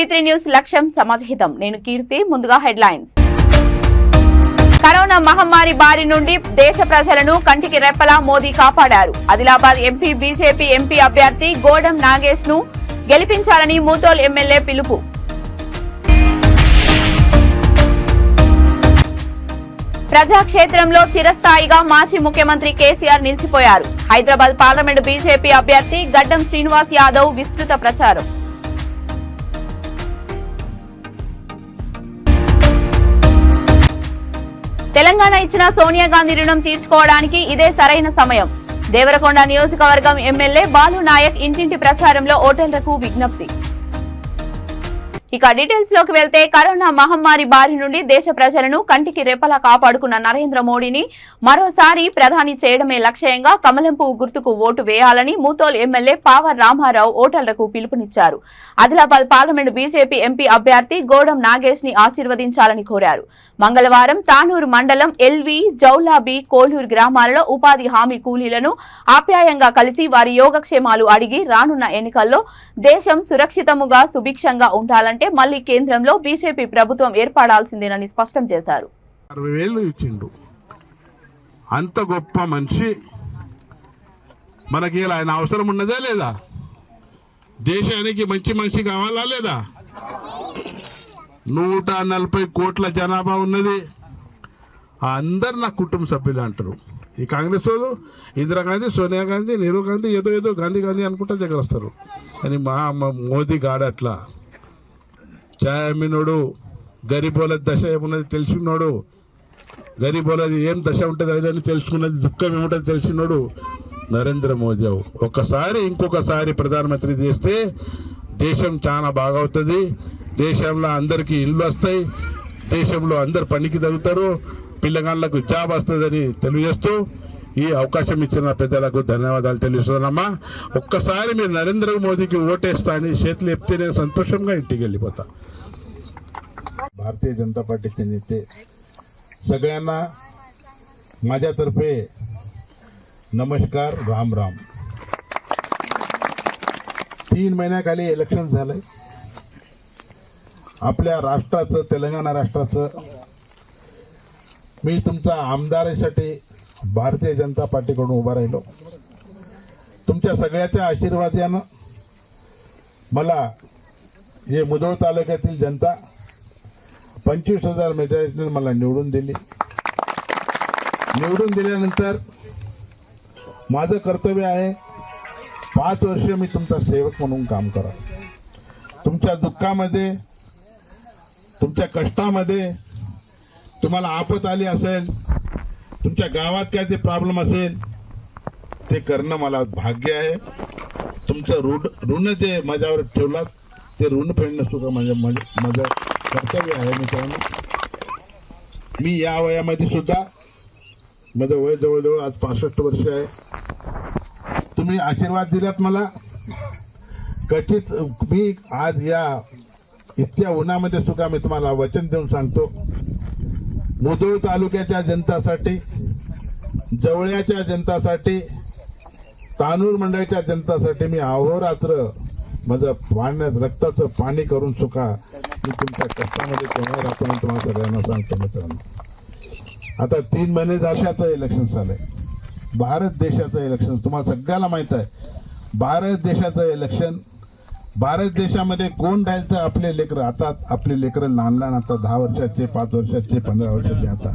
V3 news లక్ష్యం సమాజహితం. నేను కీర్తి. ముందుగా హెడ్లైన్స్. కరోనా మహమ్మారి బారి నుండి దేశ ప్రజలను కంటికి రెప్పలా మోదీ కాపాడారు. ఆదిలాబాద్ ఎంపీ బీజేపీ ఎంపీ అభ్యర్థి గోడం నాగేష్ ను గెలిపించాలని ముతోల్ ఎమ్మెల్యే పిలుపు. ప్రజాక్షేత్రంలో చిరస్థాయిగా మాజీ ముఖ్యమంత్రి కేసీఆర్ నిలిచిపోయారు. హైదరాబాద్ పార్లమెంటు బీజేపీ అభ్యర్థి గడ్డం శ్రీనివాస్ యాదవ్ విస్తృత ప్రచారం. తెలంగాణ ఇచ్చిన సోనియా గాంధీ రుణం తీర్చుకోవడానికి ఇదే సరైన సమయం. దేవరకొండ నియోజకవర్గం ఎమ్మెల్యే బాలు నాయక్ ఇంటింటి ప్రచారంలో ఓటర్లకు విజ్ఞప్తి. ఇక డీటెయిల్స్ లోకి వెళ్తే కరోనా మహమ్మారి బారి నుండి దేశ ప్రజలను కంటికి రెప్పలా కాపాడుకున్న నరేంద్ర మోడీని మరోసారి ప్రధాని చేయడమే లక్ష్యంగా కమలం పువ్వు గుర్తుకు ఓటు వేయాలని ముతోల్ ఎమ్మెల్యే పావర్ రామారావు ఓటర్లకు పిలుపునిచ్చారు. ఆదిలాబాద్ పార్లమెంటు బీజేపీ ఎంపీ అభ్యర్థి గోడం నాగేష్ ని ఆశీర్వదించాలని కోరారు. మంగళవారం తానూరు మండలం ఎల్వి, జౌలాబి, కోలూరు గ్రామాలలో ఉపాధి హామీ కూలీలను ఆప్యాయంగా కలిసి వారి యోగక్షేమాలు అడిగి రానున్న ఎన్నికల్లో దేశం సురక్షితముగా సుభిక్షంగా ఉండాలంటే మళ్లీ కేంద్రంలో బీజేపీ ప్రభుత్వం ఏర్పడాల్సిందేనని స్పష్టం చేశారు. 60,000 ఇచ్చిండు. అంత గొప్ప మనిషి మనకి ఆయన అవసరం ఉన్నదా లేదా? దేశానికి మంచి మనిషి కావాలా లేదా? 140 కోట్ల జనాభా ఉన్నది. అందరు నా కుటుంబ సభ్యులు అంటారు. ఈ కాంగ్రెస్ వాళ్ళు ఇందిరాగాంధీ, సోనియా గాంధీ, నెహ్రూ గాంధీ, ఏదో గాంధీ అనుకుంటే దగ్గర వస్తారు. కానీ మా మోదీ గాడు అట్లా చాయమినోడు, గరీబోల దశ ఏమున్నది తెలిసినోడు, గరీబోలది ఏం దశ ఉంటుంది అదని తెలుసుకున్నది, దుఃఖం ఏముంటుంది తెలిసినోడు నరేంద్ర మోదీ. ఇంకొకసారి ప్రధానమంత్రి చేస్తే దేశం చాలా బాగవుతుంది. దేశంలో అందరికీ ఇల్లు వస్తాయి, దేశంలో అందరు పనికి తగ్గుతారు, పిల్లగాళ్ళకు జాబ్ వస్తుందని తెలియజేస్తూ ఈ అవకాశం ఇచ్చిన పెద్దలకు ధన్యవాదాలు తెలియజేస్తున్నానమ్మా. ఒక్కసారి మీరు नरेंद्र మోదీకి ఓటేస్తా అని చేతులు ఎత్తే నేను సంతోషంగా ఇంటికి వెళ్ళిపోతా. भारतीय जनता पार्टीचे नेते सगळ्यांना माझ्यातर्फे नमस्कार, राम राम. 3 महिन्याखाली इलेक्शन झालंय. आपल्या राष्ट्राचं, तेलंगणा राष्ट्राचं मी तुमच्या आमदारासाठी भारतीय जनता पार्टीकडून उभा राहिलो. तुमच्या सगळ्याच्या आशीर्वादानं मला हे मुधोळ तालुक्यातील जनता 25,000 मेजॉरिटीने मला निवडून दिली. निवडून दिल्यानंतर माझं कर्तव्य आहे 5 वर्ष मी तुमचा सेवक म्हणून काम करा. तुमच्या दुःखामध्ये, तुमच्या कष्टामध्ये, तुम्हाला आपत आली असेल, तुमच्या गावात काय ते प्रॉब्लेम असेल ते करणं मला भाग्य आहे. तुमचं ऋण जे माझ्यावर ठेवलात ते ऋण फेडणं सुद्धा माझं कर्तव्य आहे. मित्रांनो, मी या वयामध्ये सुद्धा, माझं वय जवळजवळ आज 65 वर्ष आहे. तुम्ही आशीर्वाद दिलात मला. कथित मी आज या इतक्या उन्हामध्ये सुद्धा मी तुम्हाला वचन देऊन सांगतो, मुधोळ तालुक्याच्या जनतासाठी, जवळच्या जनतासाठी, तानूर मंडळाच्या जनतासाठी मी अहोरात्र माझं पाण्यात रक्ताचं पाणी करून सुद्धा मी तुमच्या कष्टामध्ये केव्हा राहतो म्हणून तुम्हाला सगळ्यांना सांगतो. मित्रांनो, आता 3 महिने वर्षाचं इलेक्शन झालंय. भारत देशाचं इलेक्शन तुम्हाला सगळ्याला माहित आहे. भारत देशाचं इलेक्शन, भारत देशामध्ये कोण राहायचं? आपले लेकरं. आता आपले लेकरं लहान आता 10 वर्षाचे, 5 वर्षाचे, 15 वर्षाचे. आता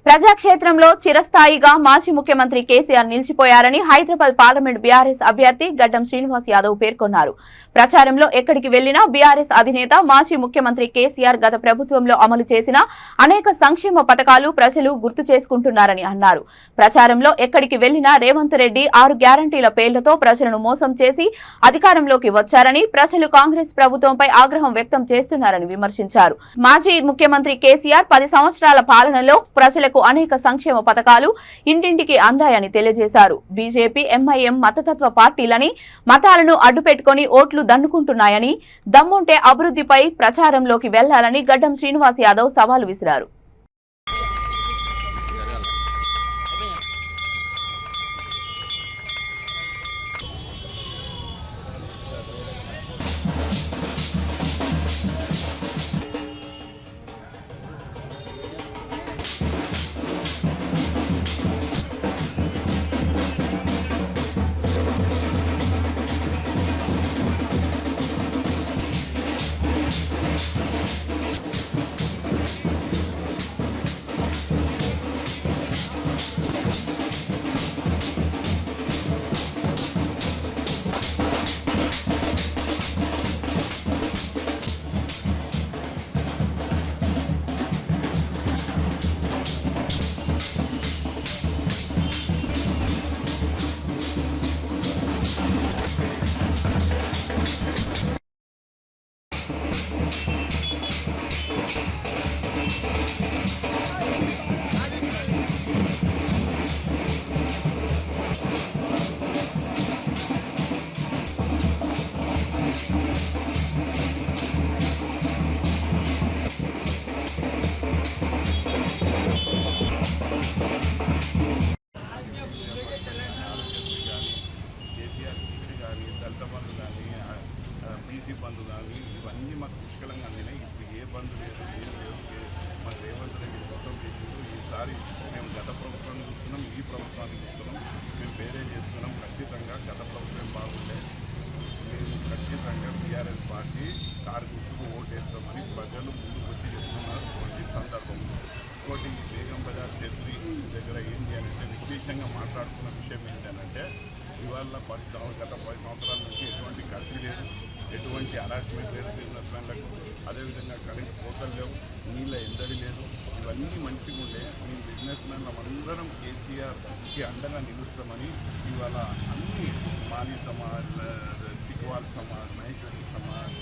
ప్రజాక్షేత్రంలో చిరస్థాయిగా మాజీ ముఖ్యమంత్రి కేసీఆర్ నిలిచిపోయారని హైదరాబాద్ పార్లమెంట్ బీఆర్ఎస్ అభ్యర్థి గడ్డం శ్రీనివాస్ యాదవ్ పేర్కొన్నారు. ప్రచారంలో ఎక్కడికి వెళ్లినా బీఆర్ఎస్ అధినేత మాజీ ముఖ్యమంత్రి కేసీఆర్ గత ప్రభుత్వంలో అమలు చేసిన అనేక సంక్షేమ పథకాలు ప్రజలు గుర్తు చేసుకుంటున్నారని అన్నారు. ప్రచారంలో ఎక్కడికి వెళ్లినా రేవంత్ రెడ్డి 6 గ్యారంటీల పేర్లతో ప్రజలను మోసం చేసి అధికారంలోకి వచ్చారని, ప్రజలు కాంగ్రెస్ ప్రభుత్వంపై ఆగ్రహం వ్యక్తం చేస్తున్నారని విమర్శించారు. మాజీ ముఖ్యమంత్రి కేసీఆర్ 10 సంవత్సరాల పాలనలో ప్రజలకు అనేక సంక్షేమ పథకాలు ఇంటింటికి అందాయని తెలియజేశారు. బీజేపీ, ఎంఐఎం మతతత్వ పార్టీలని, మతాలను అడ్డుపెట్టుకుని ఓట్లు దన్నుకుంటున్నాయని, దమ్ముంటే అభివృద్ధిపై ప్రచారంలోకి వెళ్లాలని గడ్డం శ్రీనివాస్ యాదవ్ సవాల్ విసిరారు. ఇవన్నీ మాకు పుష్కలంగా అందినాయి. ఇప్పుడు ఏ బంద్ లేదు, ఏం లేదు. మాకు రేవంత్ రెడ్డి మొత్తం చేసిండు. ఈసారి మేము గత ప్రభుత్వాన్ని చూస్తున్నాం, ఈ ప్రభుత్వాన్ని చూస్తున్నాం. మేము వేరే చేస్తున్నాం. ఖచ్చితంగా గత ప్రభుత్వం బాగుండే మేము ఖచ్చితంగా టీఆర్ఎస్ పార్టీ కార్మికులకు ఓటేస్తామని ప్రజలు ముందుకు వచ్చి చెప్తున్నటువంటి సందర్భం. ఇంకోటి బేగం బజార్ చర్చి దగ్గర ఏంటి అంటే విశేషంగా మాట్లాడుతున్న విషయం ఏంటంటే ఇవాళ గత 10 సంవత్సరాల నుంచి ఎటువంటి ఖర్చు లేదు, ఎటువంటి హరాస్మెంట్ లేదు బిజినెస్ మ్యాన్లకు. అదేవిధంగా కరెంట్ కోతలు లేవు, నీళ్ళ ఎందడి లేదు. ఇవన్నీ మంచిగా ఉండే మేము బిజినెస్ మ్యాన్లు అందరం కేసీఆర్కి అండగా నిలుస్తామని ఇవాళ అన్ని మాలీ సమాజ్, చిక్వాల్ సమాజ్, మహేశ్వరి సమాజ్,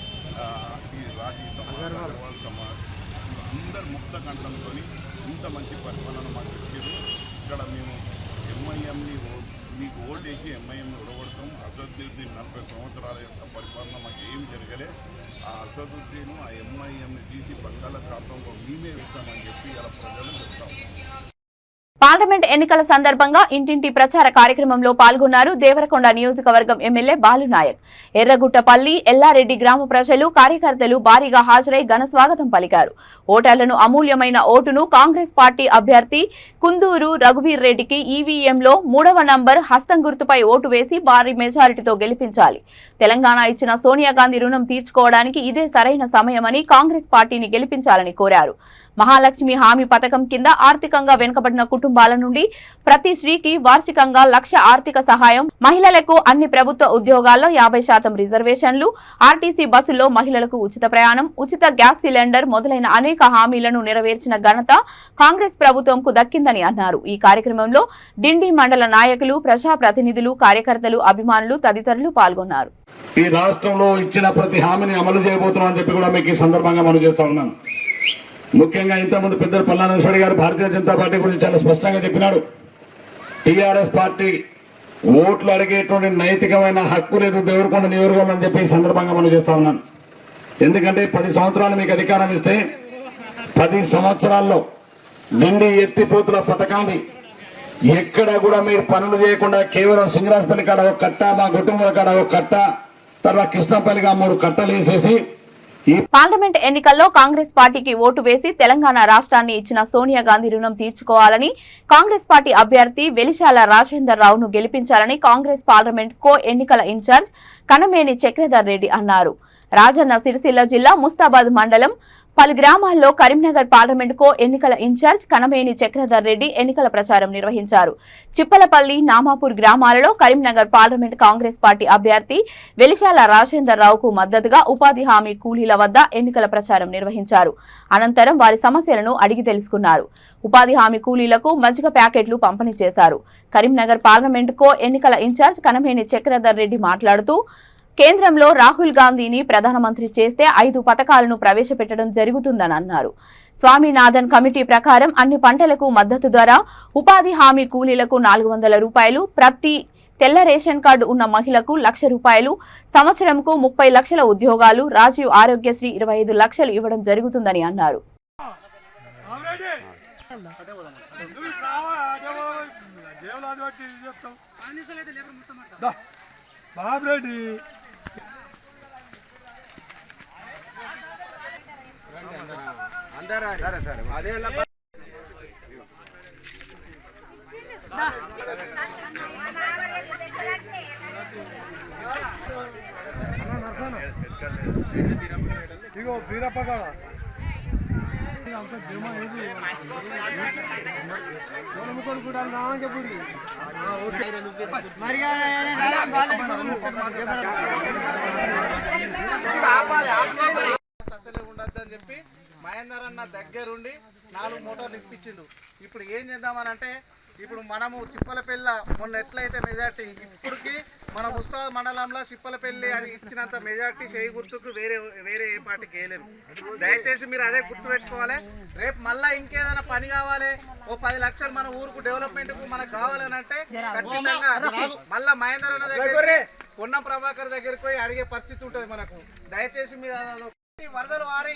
రాజీ సమాజ్, అగర్వాల్ సమాజ్ అందరు ముక్త కంఠంతో ఇంత మంచి పరిపాలన మాకు ఇచ్చారు. ఇక్కడ మేము ఎంఐఎంని మీకు ఓటేసి ఎంఐఎంని ఉడగొడతాం. అసదుద్దీన్ 40 సంవత్సరాల యొక్క పరిపాలన మాకు ఏమి జరగలే. ఆ అసదుద్దీన్ ఆ ఎంఐఎంని తీసి బంగాళాఖాతంలో మేమే వేస్తామని చెప్పి ఇలా ప్రజలు చెప్తాం. పార్లమెంట్ ఎన్నికల సందర్భంగా ఇంటింటి ప్రచార కార్యక్రమంలో పాల్గొన్నారు దేవరకొండ నియోజకవర్గం ఎమ్మెల్యే బాలునాయక్. ఎర్రగుట్టపల్లి, ఎల్లారెడ్డి గ్రామ ప్రజలు, కార్యకర్తలు భారీగా హాజరై ఘన స్వాగతం పలికారు. ఓటర్లను అమూల్యమైన ఓటును కాంగ్రెస్ పార్టీ అభ్యర్థి కుందూరు రఘువీర్ రెడ్డికి ఈవీఎంలో 3వ నంబర్ హస్తం గుర్తుపై ఓటు వేసి భారీ మెజారిటీతో గెలిపించాలి. తెలంగాణ ఇచ్చిన సోనియా గాంధీ రుణం తీర్చుకోవడానికి ఇదే సరైన సమయమని కాంగ్రెస్ పార్టీని గెలిపించాలని కోరారు. మహాలక్ష్మి హామీ పథకం కింద ఆర్థికంగా వెనుకబడిన కుటుంబాల నుండి ప్రతి స్త్రీకి వార్షికంగా 1,00,000 ఆర్థిక సహాయం, మహిళలకు అన్ని ప్రభుత్వ ఉద్యోగాల్లో 50% రిజర్వేషన్లు, ఆర్టీసీ బస్సుల్లో మహిళలకు ఉచిత ప్రయాణం, ఉచిత గ్యాస్ సిలిండర్ మొదలైన అనేక హామీలను నెరవేర్చిన ఘనత కాంగ్రెస్ ప్రభుత్వంకు దక్కిందని అన్నారు. ఈ కార్యక్రమంలో డిండి మండల నాయకులు, ప్రజాప్రతినిధులు, కార్యకర్తలు, అభిమానులు తదితరులు పాల్గొన్నారు. ఈ రాష్ట్రంలో ఇచ్చిన ప్రతి హామీని అమలు చేయబోతున్నాం అని చెప్పి కూడా మీకు ఈ సందర్భంగా మనం చేస్తా ఉన్నాను. ముఖ్యంగా ఇంతకుముందు పెద్దలు పల్లానేశ్వరి గారు భారతీయ జనతా పార్టీ గురించి చాలా స్పష్టంగా చెప్పినాడు. టీఆర్ఎస్ పార్టీ ఓట్లు అడిగేటువంటి నైతికమైన హక్కు లేదు దేవరకొండ నియోజకవర్గం అని చెప్పి ఈ సందర్భంగా మనం చేస్తా ఉన్నాను. ఎందుకంటే 10 సంవత్సరాలు మీకు అధికారం ఇస్తే 10 సంవత్సరాల్లో నిండి ఎత్తిపోతుల పథకాన్ని ఎక్కడ కూడా మీరు పనులు చేయకుండా కేవలం సింగరాజపల్లి కాడ ఒక కట్ట, మా కుటుంబాల కాడ ఒక కట్ట, తర్వాత కృష్ణపల్లిగా 3 కట్టలు వేసేసి పార్లమెంట్ ఎన్నికల్లో కాంగ్రెస్ పార్టీకి ఓటు వేసి తెలంగాణ రాష్ట్రాన్ని ఇచ్చిన సోనియా గాంధీ రుణం తీర్చుకోవాలని, కాంగ్రెస్ పార్టీ అభ్యర్థి వెలిశాల రాజేందర్ రావును గెలిపించాలని కాంగ్రెస్ పార్లమెంట్ కో ఎన్నికల ఇన్ఛార్జ్ కనమేని చక్రధర్ రెడ్డి అన్నారు. రాజన్న సిరిసిల్ల జిల్లా ముస్తాబాద్ మండలం పలు గ్రామాల్లో కరీంనగర్ పార్లమెంట్ కో ఎన్నికల ఇన్ఛార్జ్ కనమేని చక్రధర్ రెడ్డి ఎన్నికల ప్రచారం నిర్వహించారు. చిప్పలపల్లి, నామాపూర్ గ్రామాలలో కరీంనగర్ పార్లమెంట్ కాంగ్రెస్ పార్టీ అభ్యర్థి వెలిశాల రాజేందర్ రావుకు మద్దతుగా ఉపాధి హామీ కూలీల వద్ద ఎన్నికల ప్రచారం నిర్వహించారు. అనంతరం వారి సమస్యలను అడిగి తెలుసుకున్నారు. ఉపాధి హామీ కూలీలకు మజ్జిగ ప్యాకెట్లు పంపిణీ చేశారు. కరీంనగర్ పార్లమెంట్ కో ఎన్నికల ఇన్ఛార్జ్ కనమేని చక్రధర్ రెడ్డి మాట్లాడుతూ కేంద్రంలో రాహుల్ గాంధీని ప్రధానమంత్రి చేస్తే 5 పథకాలను ప్రవేశపెట్టడం జరుగుతుందని అన్నారు. స్వామినాథన్ కమిటీ ప్రకారం అన్ని పంటలకు మద్దతు ధర, ఉపాధి హామీ కూలీలకు 400 రూపాయలు, ప్రతి తెల్ల రేషన్ కార్డు ఉన్న మహిళకు 1,00,000 రూపాయలు, సంవత్సరంకు 30 లక్షల ఉద్యోగాలు, రాజీవ్ ఆరోగ్యశ్రీ 25 లక్షలు ఇవ్వడం జరుగుతుందని అన్నారు. ఇగో బీరప్పగాడ కూడా నా చెప్పుడు ఉండద్దని చెప్పి మహేందర్ అన్న దగ్గరుండి 4 మోటార్లు ఇప్పించిండు. ఇప్పుడు ఏం చేద్దామనంటే ఇప్పుడు మనము చిప్పలపల్లి మొన్న ఎట్లయితే మెజార్టీ ఇప్పటికి మన ముస్తాబాద్ మండలంలో చిప్పలపల్లి అని ఇచ్చినంత మెజార్టీ చేయి గుర్తుకు వేరే ఏ పార్టీకి వేయలేము. దయచేసి మీరు అదే గుర్తు పెట్టుకోవాలి. రేపు మళ్ళీ ఇంకేదైనా పని కావాలి, ఓ 10 లక్షలు మన ఊరుకు డెవలప్మెంట్కు మనకు కావాలని అంటే ఖచ్చితంగా మళ్ళీ మహేందర్ అన్న దగ్గర, పొన్నం ప్రభాకర్ దగ్గరికి పోయి అడిగే పరిస్థితి ఉంటుంది మనకు. దయచేసి మీరు వరదలు వారి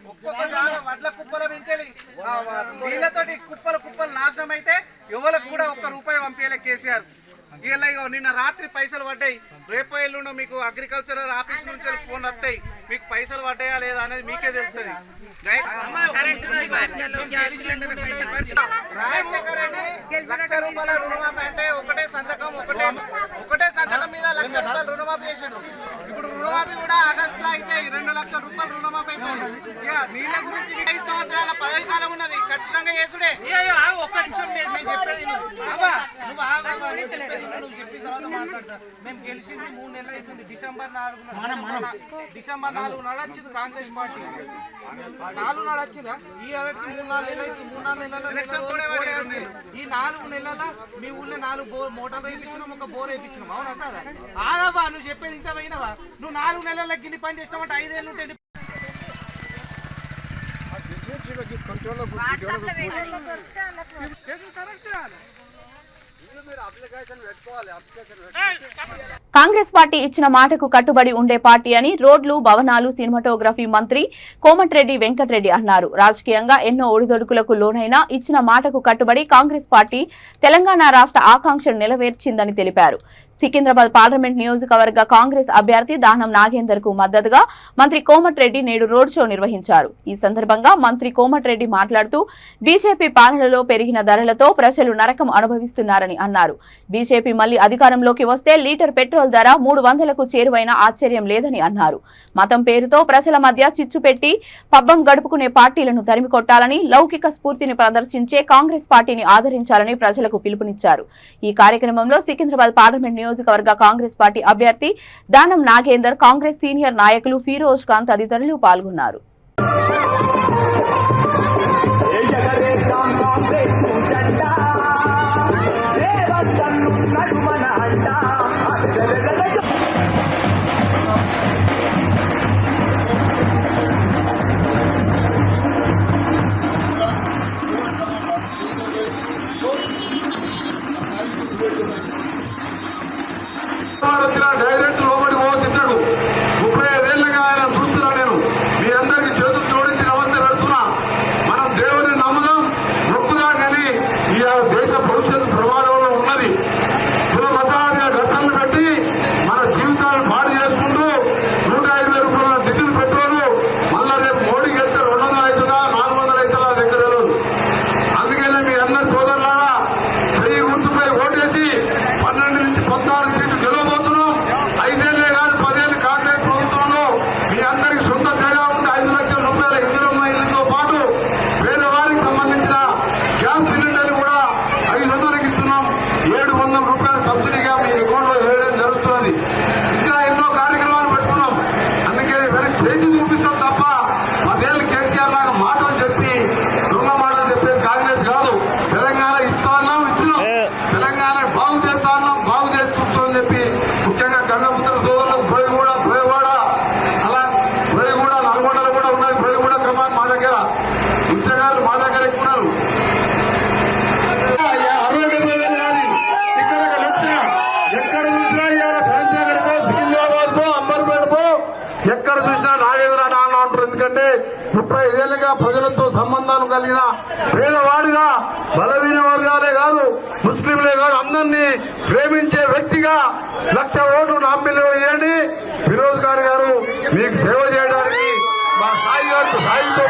ఒక్కొక్క వడ్ల కుప్పలు పెంచాలి, నీళ్లతోటి కుప్పలు నాశనం అయితే ఎవరికి కూడా 1 రూపాయి పంపించలే కేసీఆర్. నిన్న రాత్రి పైసలు పడ్డాయి. రేపు ఎల్లుండో మీకు అగ్రికల్చరల్ ఆఫీస్ నుంచి ఫోన్ వస్తాయి. మీకు పైసలు పడ్డాయా లేదా అనేది మీకే తెలుస్తుంది. రాజశేఖర్ రెడ్డి ₹1,00,000 రుణమాఫీ అంటే ఒకటే సంతకం మీద ₹1,00,000 రుణమాఫీ చేసాడు. ఇప్పుడు రుణమాఫీ కూడా ఆగస్టులో అయితే ₹2,00,000 రుణమాఫీ అవుతుంది. ఇక నీళ్ళ గురించి 5 సంవత్సరాల పదవి కాలం ఉన్నది, ఖచ్చితంగా చేసుడే. ఒక్క నిమిషం చెప్పేది నువ్వు చెప్పి తర్వాత మాట్లాడతా. మేము గెలిచింది 3 నెలలు అవుతుంది. డిసెంబర్ 4 నాడు వచ్చింది కాంగ్రెస్ పార్టీ. 4 నాడు వచ్చిందా? ఈ 3-4 నెలలు అయితే 3-4 నెలలు ఈ 4 నెలల మీ ఊళ్ళో 4 మోటార్లు వేయించినాం, ఒక బోర్ వేయించినాం. అవునా కదా? ఆదవా నువ్వు చెప్పేది ఇంత పోయినవా? నువ్వు 4 నెలల గిన్ని పని చేస్తామంటే 5 ఏళ్ళు ఉంటే కాంగ్రెస్ పార్టీ ఇచ్చిన మాటకు కట్టుబడి ఉండే పార్టీ అని రోడ్లు, భవనాలు, సినిమాటోగ్రఫీ మంత్రి కోమటిరెడ్డి వెంకటరెడ్డి అన్నారు. రాజకీయంగా ఎన్నో ఒడిదొడుకులకు లోనైనా ఇచ్చిన మాటకు కట్టుబడి కాంగ్రెస్ పార్టీ తెలంగాణ రాష్ట్ర ఆకాంక్షలు నెరవేర్చిందని తెలిపారు. సికింద్రాబాద్ పార్లమెంట్ నియోజకవర్గ కాంగ్రెస్ అభ్యర్థి దానం నాగేందర్ కు మద్దతుగా మంత్రి కోమటిరెడ్డి నేడు రోడ్ షో నిర్వహించారు. ఈ సందర్భంగా మంత్రి కోమటిరెడ్డి మాట్లాడుతూ బీజేపీ పాలనలో పెరిగిన ధరలతో ప్రజలు నరకం అనుభవిస్తున్నారని అన్నారు. బీజేపీ మళ్లీ అధికారంలోకి వస్తే లీటర్ పెట్రోల్ ధర 300కు చేరువైన ఆశ్చర్యం లేదని అన్నారు. మతం పేరుతో ప్రజల మధ్య చిచ్చు పెట్టి పబ్బం గడుపుకునే పార్టీలను తరిమి కొట్టాలని, లౌకిక స్ఫూర్తిని ప్రదర్శించే కాంగ్రెస్ పార్టీని ఆదరించాలని ప్రజలకు పిలుపునిచ్చారు. ఈ కార్యక్రమంలో సికింద్రాబాద్ పార్లమెంట్ నియోజకవర్గ కాంగ్రెస్ పార్టీ అభ్యర్థి దానం నాగేందర్, కాంగ్రెస్ సీనియర్ నాయకులు ఫిరోజ్ ఖాన్ తదితరులు పాల్గొన్నారు. డైరెక్ట్ లోబడి పోతున్నాడు. 35 ఏళ్ళగా ఆయన చూస్తున్నా. నేను మీ అందరికి చేతులు జోడించి నమస్తే పెడుతున్నా. మనం దేవుని నమ్ముదాం, మొక్కుదాం. కానీ ఈ దేశ భవిష్యత్తు ప్రమాదంలో ఉన్నది. కుల మతాలుగా ఘటనలు పెట్టి మన జీవితాలు పాడు చేసుకుంటూ 150 రూపాయల డీజిల్ పెట్రోలు మళ్ళా రేపు మోడీకి వెళ్తే 200 అవుతుందా 400 అవుతుందా దగ్గర తెలియదు. అందుకనే మీ అందరి సోదరులారా చెయ్యి గుర్తుపై ఓటేసి 12 నుంచి 14 సీట్లు గెలవబోతున్నాం. 5 ఏళ్లే కాదు 10 ఏళ్ళు కాంగ్రెస్ ప్రభుత్వంలో మీ అందరికి సొంత జాగా ఉంటే 5 లక్షల రూపాయల ఇందిరమ్మ ఇళ్లతో పాటు పేదవారికి సంబంధించిన గ్యాస్ సిలిండర్ కూడా 500కి ఇస్తున్నాం. 700 రూపాయల సబ్సిడీగా మీ అకౌంట్ లో వేయడం జరుగుతున్నది. ఇంకా ఎన్నో కార్యక్రమాలు పెట్టుకున్నాం. అందుకే చేసి చూపిస్తాం తప్ప 10 ఏళ్ళు కేసీఆర్ లాగా మాటలు చెప్పి దొంగ మాటలు చెప్పేది కాంగ్రెస్ కాదు. తెలంగాణ ఇస్తా ఉన్నాం, ఇచ్చినాం. తెలంగాణ బాగు చేస్తా ఉన్నాం, బాగు చేసి చూస్తామని చెప్పి ముఖ్యంగా గంగపుత్ర సోదరులకు బోయగూడ, బోయవాడ, అలా బోయగూడ, నల్గొండలు కూడా ఉన్నాయి. బోయగూడ కమాన్ మా దగ్గర, ఉద్యోగాలు మా దగ్గర ఎక్కున్నారు. 60-70 వేలు కాదు ఇక్కడ లక్ష. ఎక్కడ చూసినా ఇవాళ ఫరంజాగర్ పో, సికింద్రాబాద్ పో, అంబర్పేట పో, ఎక్కడ చూసినా నాగేంద్ర నాన్న అంటారు. ఎందుకంటే 35 ఏళ్ళుగా ప్రజలతో సంబంధాలు కలిగిన పేదవాడిగా, బలహీన వర్గాలే కాదు, ముస్లింలే కాదు, అందరినీ ప్రేమించే వ్యక్తిగా 1,00,000 ఓట్లు నా పిల్లలు వేయండి. ఫిరోజ్ ఖాన్ గారు మీకు సేవ చేయడానికి మా సాయితో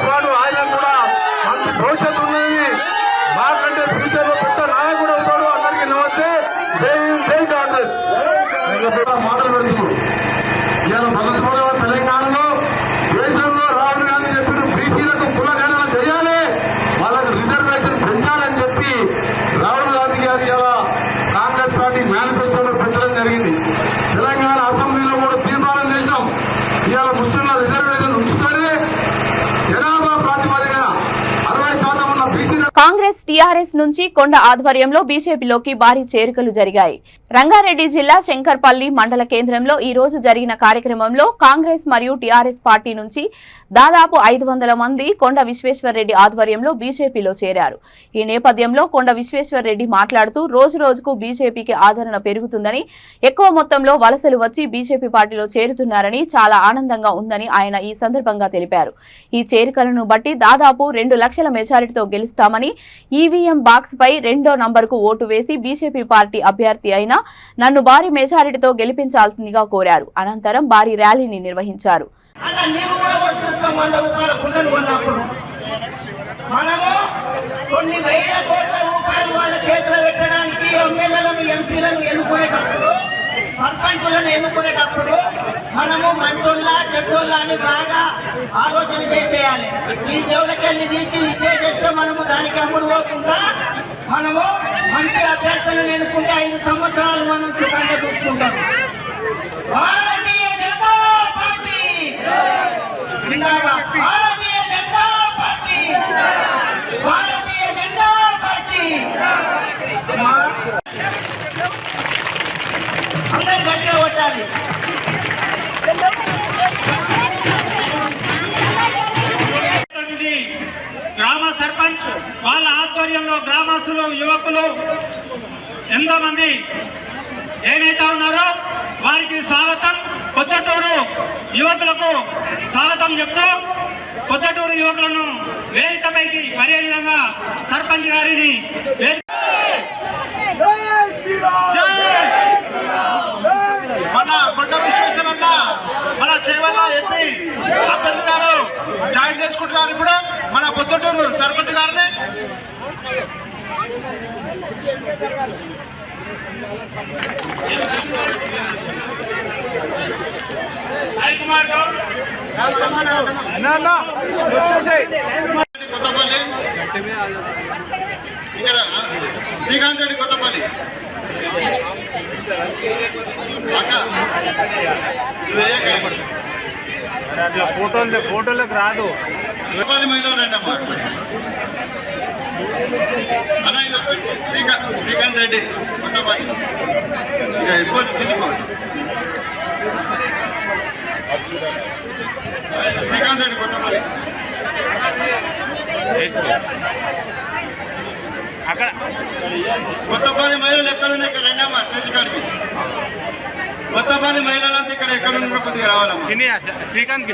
పాటు ఆయన కూడా మంచి భవిష్యత్తు ఉన్నది. మాకంటే ఫ్యూచర్ లో పెద్ద నాయకుడు అవుతాడు. అందరికీ నమస్తే. జై హింద్, జై కాంగ్రెస్. మాటలు పెడుతున్నాడు. ఇవాళ మొదటి తెలంగాణలో దేశంలో రాహుల్ గాంధీ చెప్పిన బీసీలకు కులగణన చేయాలి, వాళ్ళకు రిజర్వేషన్ పెంచాలని చెప్పి రాహుల్ గాంధీ గారు ఇలా కాంగ్రెస్ పార్టీ మేనిఫెస్టోలో పెట్టడం జరిగింది. తెలంగాణ అసెంబ్లీలో కూడా తీర్మానం చేసినాం. ఇవాళ ముస్లింల రిజర్వేషన్ ఉంచుతూనే జనాభా ప్రాతిపదికన 60% ఉన్న బీసీ కాంగ్రెస్ టీఆర్ఎస్ నుంచి కొండ ఆధ్వర్యంలో బీజేపీలోకి భారీ చేరికలు జరిగాయి. రంగారెడ్డి జిల్లా శంకర్పల్లి మండల కేంద్రంలో ఈ రోజు జరిగిన కార్యక్రమంలో కాంగ్రెస్ మరియు టీఆర్ఎస్ పార్టీ నుంచి దాదాపు 500 మంది కొండ విశ్వేశ్వర్రెడ్డి ఆధ్వర్యంలో బీజేపీలో చేరారు. ఈ నేపథ్యంలో కొండ విశ్వేశ్వర్రెడ్డి మాట్లాడుతూ రోజు రోజుకు బీజేపీకి ఆదరణ పెరుగుతుందని, ఎక్కువ మొత్తంలో వలసలు వచ్చి బీజేపీ పార్టీలో చేరుతున్నారని చాలా ఆనందంగా ఉందని ఆయన ఈ సందర్భంగా తెలిపారు. ఈ చేరికలను బట్టి దాదాపు 2 లక్షల మెజారిటీతో గెలుస్తామని, ఈవీఎం బాక్స్ పై 2వ నంబర్కు ఓటు వేసి బీజేపీ పార్టీ అభ్యర్థి అయిన నన్ను భారీ మెజారిటీతో గెలిపించాల్సిందిగా కోరారు. అనంతరం భారీ ర్యాలీని నిర్వహించారు. మనము కొన్ని వేల కోట్ల రూపాయలు వాళ్ళ చేతిలో పెట్టడానికి ఎమ్మెల్యేలను ఎంపీలను ఎన్నుకునేటప్పుడు సర్పంచులను ఎన్నుకునేటప్పుడు మనము మంచోళ్ళ చెడ్డోళ్ళ అని బాగా ఆలోచన చేసేయాలి. ఈ దేవులకెళ్ళి తీసి ఇదే చేస్తే మనము దానికి అమ్ముడు పోకుండా మనము మంచి అభ్యర్థులను ఎన్నుకుంటే 5 సంవత్సరాలు మనం సుఖంగా చూసుకుంటాం. భారతీయ జనతా పార్టీ జిందాబాద్. భారతీయ జనతా పార్టీ. భారతీయ జనతా పార్టీ. అందరూ గట్టిగా కొట్టాలి. గ్రామ సర్పంచ్ వాళ్ళ ఆధ్వర్యంలో గ్రామస్తులు యువకులు ఎంతో మంది ఏమైతే ఉన్నారో వారికి స్వాగతం. పొద్దుటూరు యువకులకు స్వాగతం చెప్తూ పొద్దుటూరు యువకులను వేదికపైకి మరే విధంగా సర్పంచ్ గారిని మన కొండ విశ్వేశ్వరన్న మన చేవల్ల ఎంపీ అభ్యర్థి గారు జాయిన్ చేసుకుంటున్నారు. ఇప్పుడు మన పొద్దుటూరు సర్పంచ్ గారిని సాయి కుమార్ గౌడ్ కొత్తపల్లి, ఇక్కడ శ్రీకాంత్ రెడ్డి కొత్తపల్లి అట్లా ఫోటోలకు రాదు. మహిళలు రండి అమ్మా. అన్న శ్రీకాంత్ రెడ్డి కొత్తపల్లి, ఇక ఎక్కువ తిరుగుకోండి. శ్రీకాంత్ రెడ్డి కొత్తపల్లి అక్కడ కొత్తపల్లి మహిళలు ఎక్కడున్నా ఇక్కడ రండి అమ్మా. స్టేజ్ కాడికి కొత్తపల్లి మహిళలంతా ఇక్కడ ఎక్కడున్నా కొద్దిగా రావాలమ్మా. శ్రీకాంత్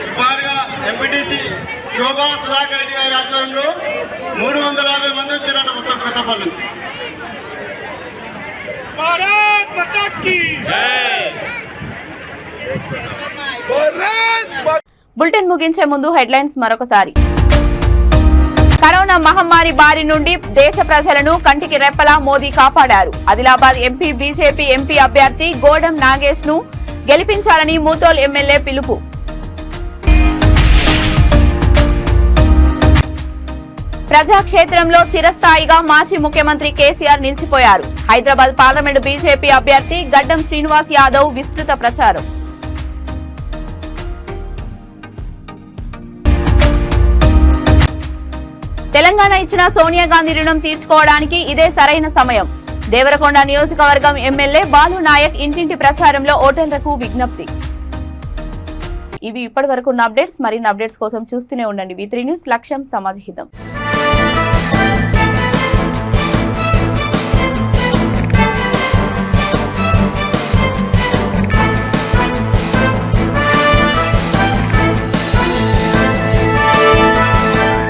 సుమారుగా ఎంపీటీసీ శోభా సుధాకర్ రెడ్డి గారి ఆధ్వర్యంలో 350 మంది వచ్చారట మొత్తం కొత్తపల్లి నుంచి. బులెటిన్ ముగించే ముందు హెడ్లైన్స్ మరొకసారి. కరోనా మహమ్మారి బారి నుండి దేశ ప్రజలను కంటికి రెప్పలా మోదీ కాపాడారు. ఆదిలాబాద్ ఎంపీ బీజేపీ ఎంపీ అభ్యర్థి గోడం నాగేష్ ను గెలిపించాలని ముతోల్ ఎమ్మెల్యే పిలుపు. ప్రజాక్షేత్రంలో చిరస్థాయిగా మాజీ ముఖ్యమంత్రి కేసీఆర్ నిలిచిపోయారు. హైదరాబాద్ పార్లమెంటు బీజేపీ అభ్యర్థి గడ్డం శ్రీనివాస్ యాదవ్ విస్తృత ప్రచారం. తెలంగాణ ఇచ్చిన సోనియా గాంధీ రుణం తీర్చుకోవడానికి ఇదే సరైన సమయం. దేవరకొండ నియోజకవర్గం ఎమ్మెల్యే బాలు నాయక్ ఇంటింటి ప్రచారంలో ఓటర్లకు విజ్ఞప్తి. ఇవి ఇప్పటి వరకు ఉన్న అప్డేట్స్. మరిన్ని అప్డేట్స్ కోసం చూస్తూనే ఉండండి V3 న్యూస్. లక్ష్యం సమాజ హితం.